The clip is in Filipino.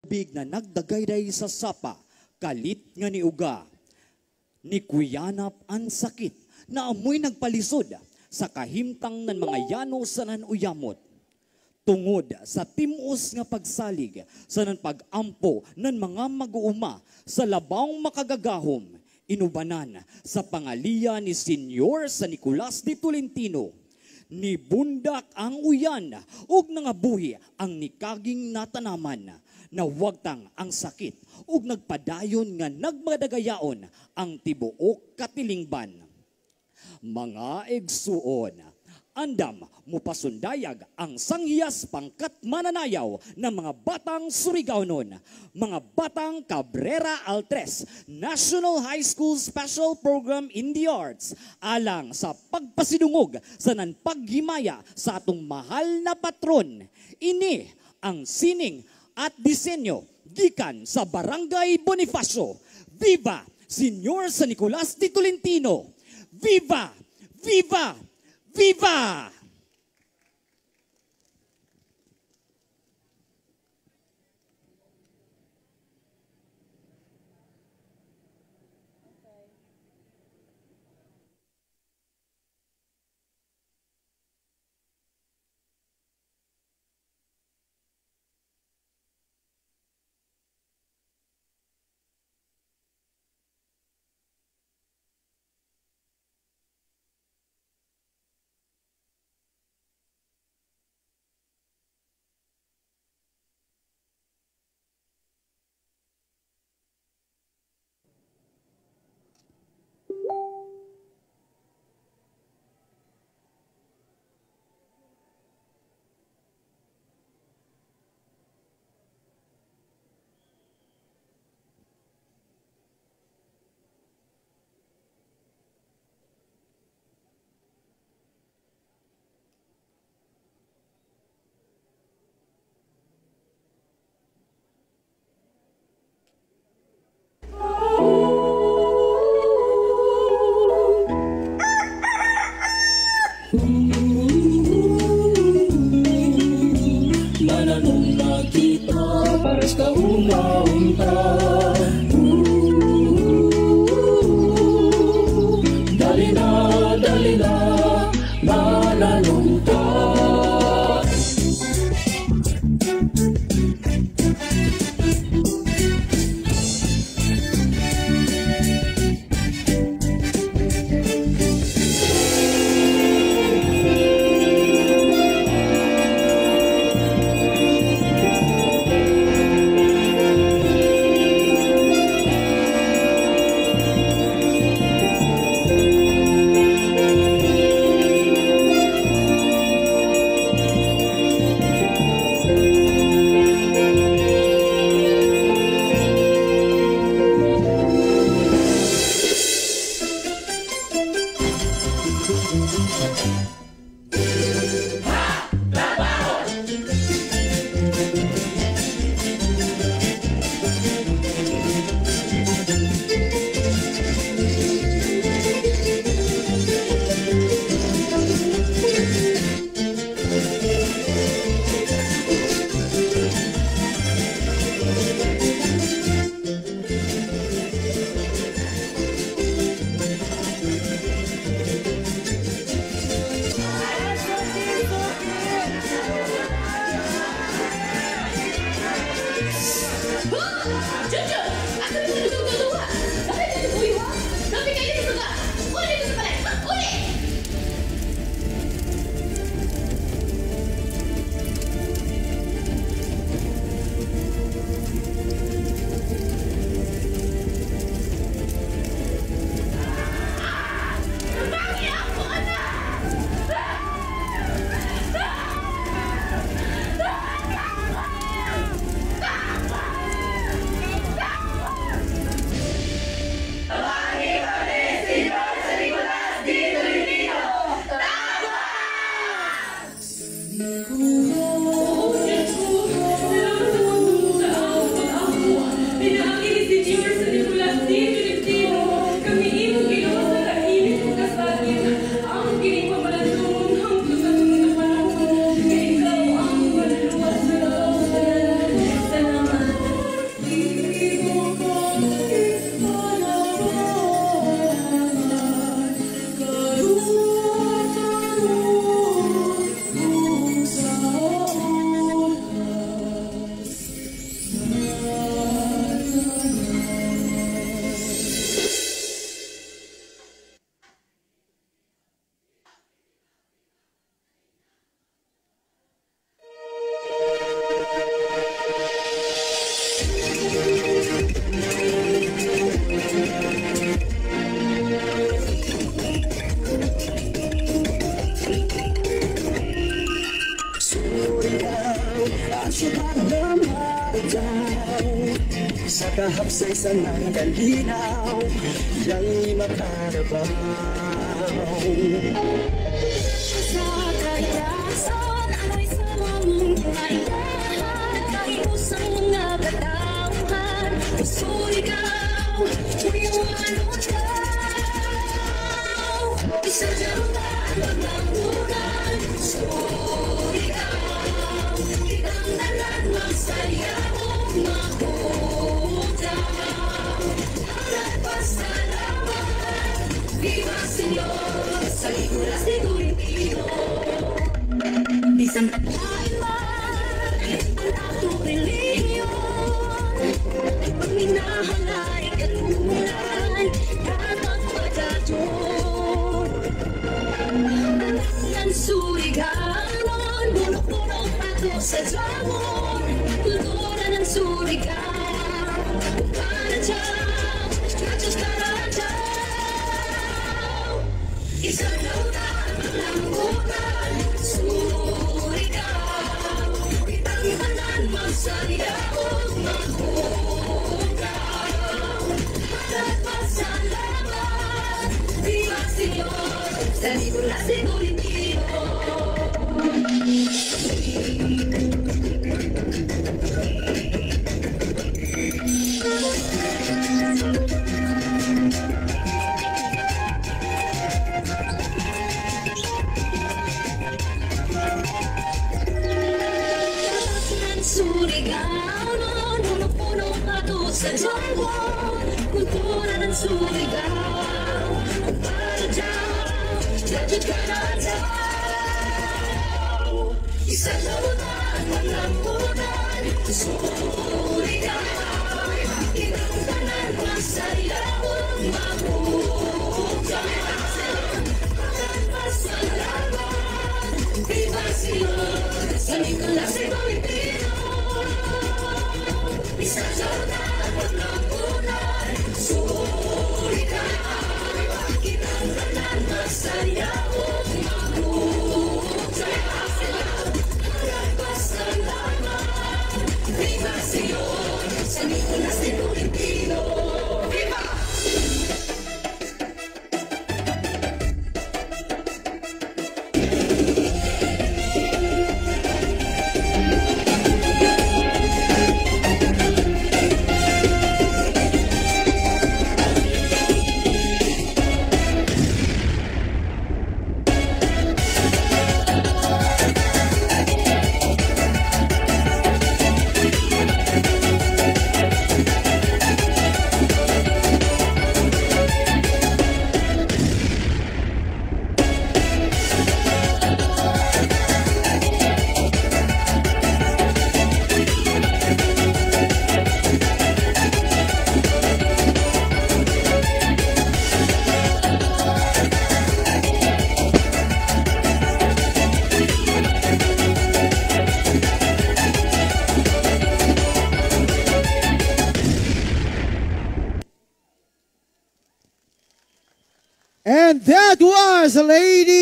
Big na nagdagayday sa sapa, kalit nga ni uga. Ni kuyanap ang sakit, na amoy nagpalisod sa kahimtang ng mga yano sa nanuyamot. Tungod sa timos nga pagsalig sa nan pag-ampo ng mga mag-uuma sa labang makagagahom, inubanan sa pangaliya ni Senyor San Nicolas de Tolentino. Ni bundak ang uyan, ug nangabuhi ang nikaging natanaman, na wagtang ang sakit ug nagpadayon nga nagmadagayaon ang tibuok katilingban. Mga igsuon, andam mupasundayag ang sanghiyas pangkat mananayaw ng mga batang Surigao-non, mga batang Cabrera Altres National High School Special Program in the Arts, alang sa pagpasidungog sa nanpaghimaya sa atong mahal na patron. Ini ang sining at disenyo gikan sa Barangay Bonifacio. Viva Senyor San Nicolas de Tolentino! Viva! Viva! Viva! Mananong na kita pares ka una-unta. Dali na, mananong ta. Sa kahapsay-san ng kalinaw, yang makarabaw. Sa kalasan, amoy sa mong kailangan, kahiusang mga katauhan, gusto ikaw, uyawan mo daw. Isa dyan ang paglamunan, gusto ikaw, ikang nalan magsayaw, mahudaw. Harap pasalamat, viva Señor, sa liguras de Guripino. Isang kapain man ang atong relihiyon, pagminahan ay katulad dapat pagkatun. Anak ng suriganon, bulok-bulok pato sa dramon, kultura ng surigan, para dyan, kachos para dyan. Isang lautan, paglambutan, surigaw, kitang ibanan, magsayaw, maghugaw. Harap pasalamat, viva Señor, sa liguras de Guripino. Surigao, puno-puno pato sa jambon, kultura ng Surigao, para dyan, jajud ka na dyan. Isang lautan, paglambutan, Surigao, kitang tanan, masayaw, mahugaw. Harap pasalamat, viva Señor, sa liguras de Guripino. Isa jautan, paglambutan, Surigao, kitang tanan, masayaw, mahugaw. Harap pasalamat, viva Señor, sa liguras de Guripino. Viva! And that was Lady